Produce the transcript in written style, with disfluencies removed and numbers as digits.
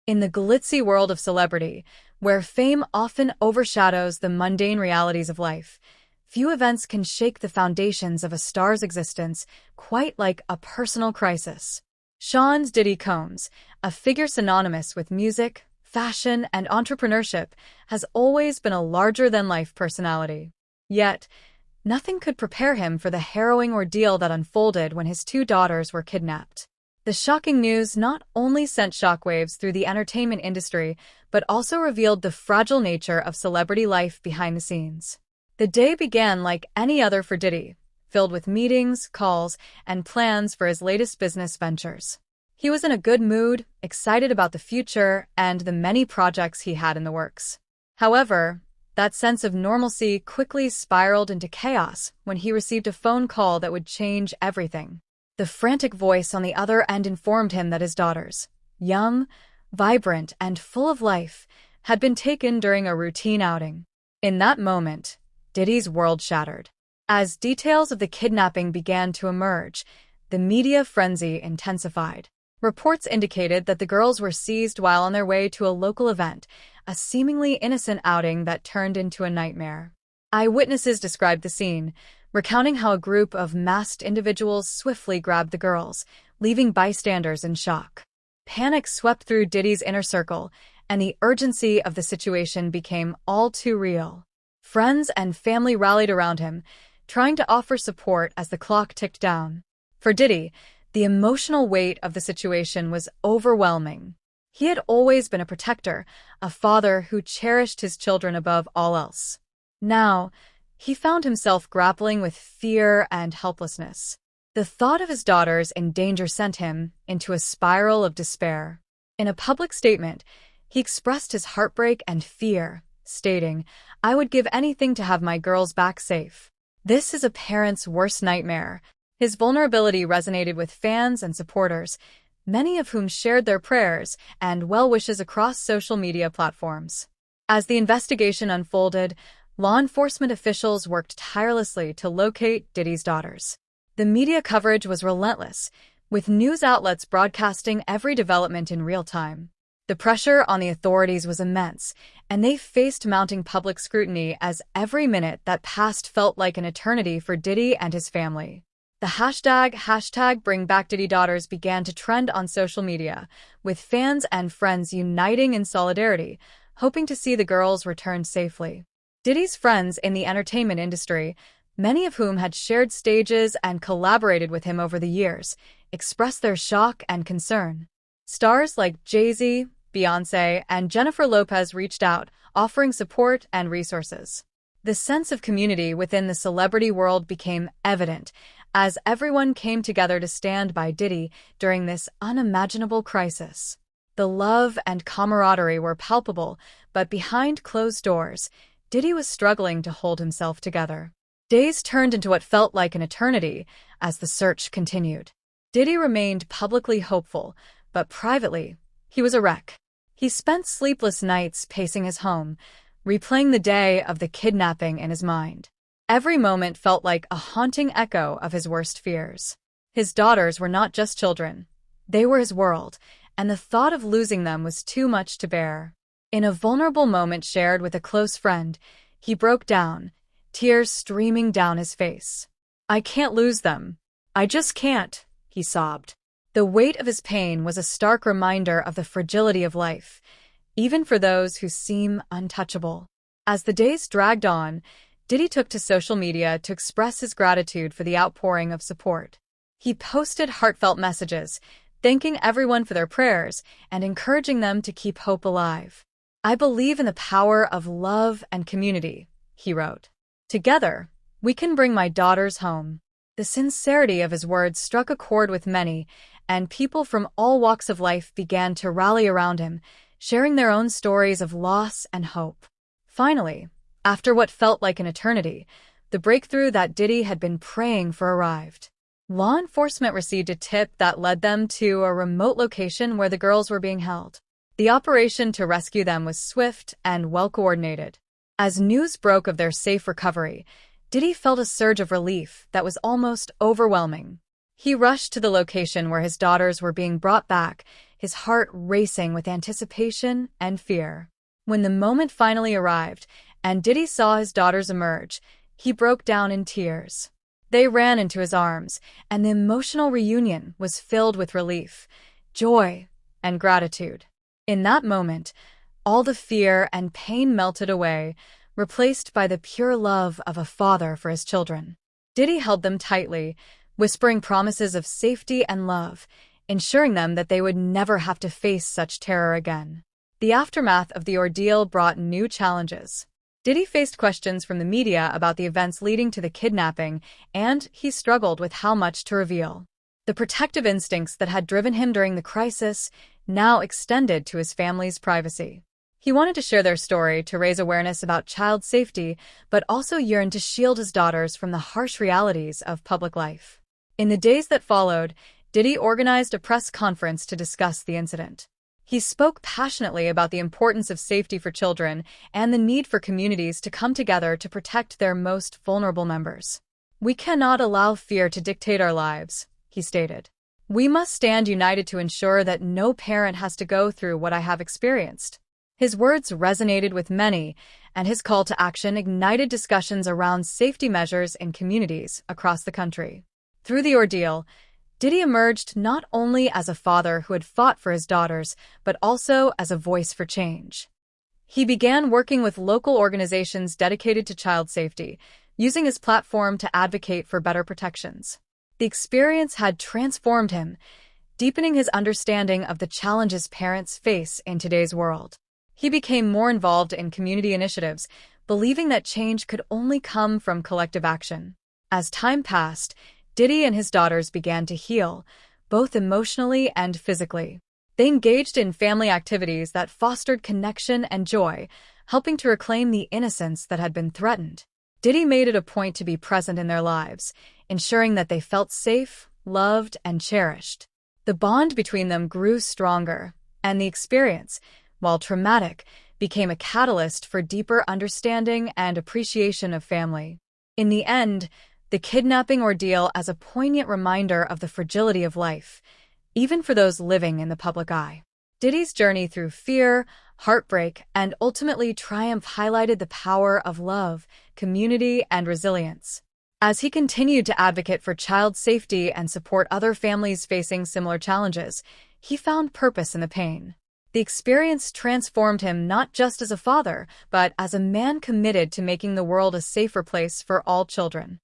In the glitzy world of celebrity, where fame often overshadows the mundane realities of life, few events can shake the foundations of a star's existence quite like a personal crisis. Sean's Diddy Combs, a figure synonymous with music, fashion, and entrepreneurship, has always been a larger-than-life personality. Yet, nothing could prepare him for the harrowing ordeal that unfolded when his two daughters were kidnapped. The shocking news not only sent shockwaves through the entertainment industry, but also revealed the fragile nature of celebrity life behind the scenes. The day began like any other for Diddy, filled with meetings, calls, and plans for his latest business ventures. He was in a good mood, excited about the future and the many projects he had in the works. However, that sense of normalcy quickly spiraled into chaos when he received a phone call that would change everything. The frantic voice on the other end informed him that his daughters, young, vibrant, and full of life, had been taken during a routine outing. In that moment, Diddy's world shattered. As details of the kidnapping began to emerge, the media frenzy intensified. Reports indicated that the girls were seized while on their way to a local event, a seemingly innocent outing that turned into a nightmare. Eyewitnesses described the scene, recounting how a group of masked individuals swiftly grabbed the girls, leaving bystanders in shock. Panic swept through Diddy's inner circle, and the urgency of the situation became all too real. Friends and family rallied around him, trying to offer support as the clock ticked down. For Diddy, the emotional weight of the situation was overwhelming. He had always been a protector, a father who cherished his children above all else. Now, he found himself grappling with fear and helplessness. The thought of his daughters in danger sent him into a spiral of despair. In a public statement, he expressed his heartbreak and fear, stating, "I would give anything to have my girls back safe. This is a parent's worst nightmare." His vulnerability resonated with fans and supporters, many of whom shared their prayers and well wishes across social media platforms. As the investigation unfolded, law enforcement officials worked tirelessly to locate Diddy's daughters. The media coverage was relentless, with news outlets broadcasting every development in real time. The pressure on the authorities was immense, and they faced mounting public scrutiny as every minute that passed felt like an eternity for Diddy and his family. The hashtag #BringBackDiddyDaughters began to trend on social media, with fans and friends uniting in solidarity, hoping to see the girls returned safely. Diddy's friends in the entertainment industry, many of whom had shared stages and collaborated with him over the years, expressed their shock and concern. Stars like Jay-Z, Beyoncé, and Jennifer Lopez reached out, offering support and resources. The sense of community within the celebrity world became evident as everyone came together to stand by Diddy during this unimaginable crisis. The love and camaraderie were palpable, but behind closed doors, Diddy was struggling to hold himself together. Days turned into what felt like an eternity as the search continued. Diddy remained publicly hopeful, but privately, he was a wreck. He spent sleepless nights pacing his home, replaying the day of the kidnapping in his mind. Every moment felt like a haunting echo of his worst fears. His daughters were not just children. They were his world, and the thought of losing them was too much to bear. In a vulnerable moment shared with a close friend, he broke down, tears streaming down his face. "I can't lose them. I just can't," he sobbed. The weight of his pain was a stark reminder of the fragility of life, even for those who seem untouchable. As the days dragged on, Diddy took to social media to express his gratitude for the outpouring of support. He posted heartfelt messages, thanking everyone for their prayers and encouraging them to keep hope alive. "I believe in the power of love and community," he wrote. "Together, we can bring my daughters home." The sincerity of his words struck a chord with many, and people from all walks of life began to rally around him, sharing their own stories of loss and hope. Finally, after what felt like an eternity, the breakthrough that Diddy had been praying for arrived. Law enforcement received a tip that led them to a remote location where the girls were being held. The operation to rescue them was swift and well-coordinated. As news broke of their safe recovery, Diddy felt a surge of relief that was almost overwhelming. He rushed to the location where his daughters were being brought back, his heart racing with anticipation and fear. When the moment finally arrived, and Diddy saw his daughters emerge, he broke down in tears. They ran into his arms, and the emotional reunion was filled with relief, joy, and gratitude. In that moment, all the fear and pain melted away, replaced by the pure love of a father for his children. Diddy held them tightly, whispering promises of safety and love, ensuring them that they would never have to face such terror again. The aftermath of the ordeal brought new challenges. Diddy faced questions from the media about the events leading to the kidnapping, and he struggled with how much to reveal. The protective instincts that had driven him during the crisis now extended to his family's privacy. He wanted to share their story to raise awareness about child safety, but also yearned to shield his daughters from the harsh realities of public life. In the days that followed, Diddy organized a press conference to discuss the incident. He spoke passionately about the importance of safety for children and the need for communities to come together to protect their most vulnerable members. "We cannot allow fear to dictate our lives," he stated. "We must stand united to ensure that no parent has to go through what I have experienced." His words resonated with many, and his call to action ignited discussions around safety measures in communities across the country. Through the ordeal, Diddy emerged not only as a father who had fought for his daughters, but also as a voice for change. He began working with local organizations dedicated to child safety, using his platform to advocate for better protections. The experience had transformed him, deepening his understanding of the challenges parents face in today's world. He became more involved in community initiatives, believing that change could only come from collective action. As time passed, Diddy and his daughters began to heal, both emotionally and physically. They engaged in family activities that fostered connection and joy, helping to reclaim the innocence that had been threatened. Diddy made it a point to be present in their lives, ensuring that they felt safe, loved, and cherished. The bond between them grew stronger, and the experience, while traumatic, became a catalyst for deeper understanding and appreciation of family. In the end, the kidnapping ordeal as a poignant reminder of the fragility of life, even for those living in the public eye. Diddy's journey through fear, heartbreak, and ultimately triumph highlighted the power of love, community, and resilience. As he continued to advocate for child safety and support other families facing similar challenges, he found purpose in the pain. The experience transformed him not just as a father, but as a man committed to making the world a safer place for all children.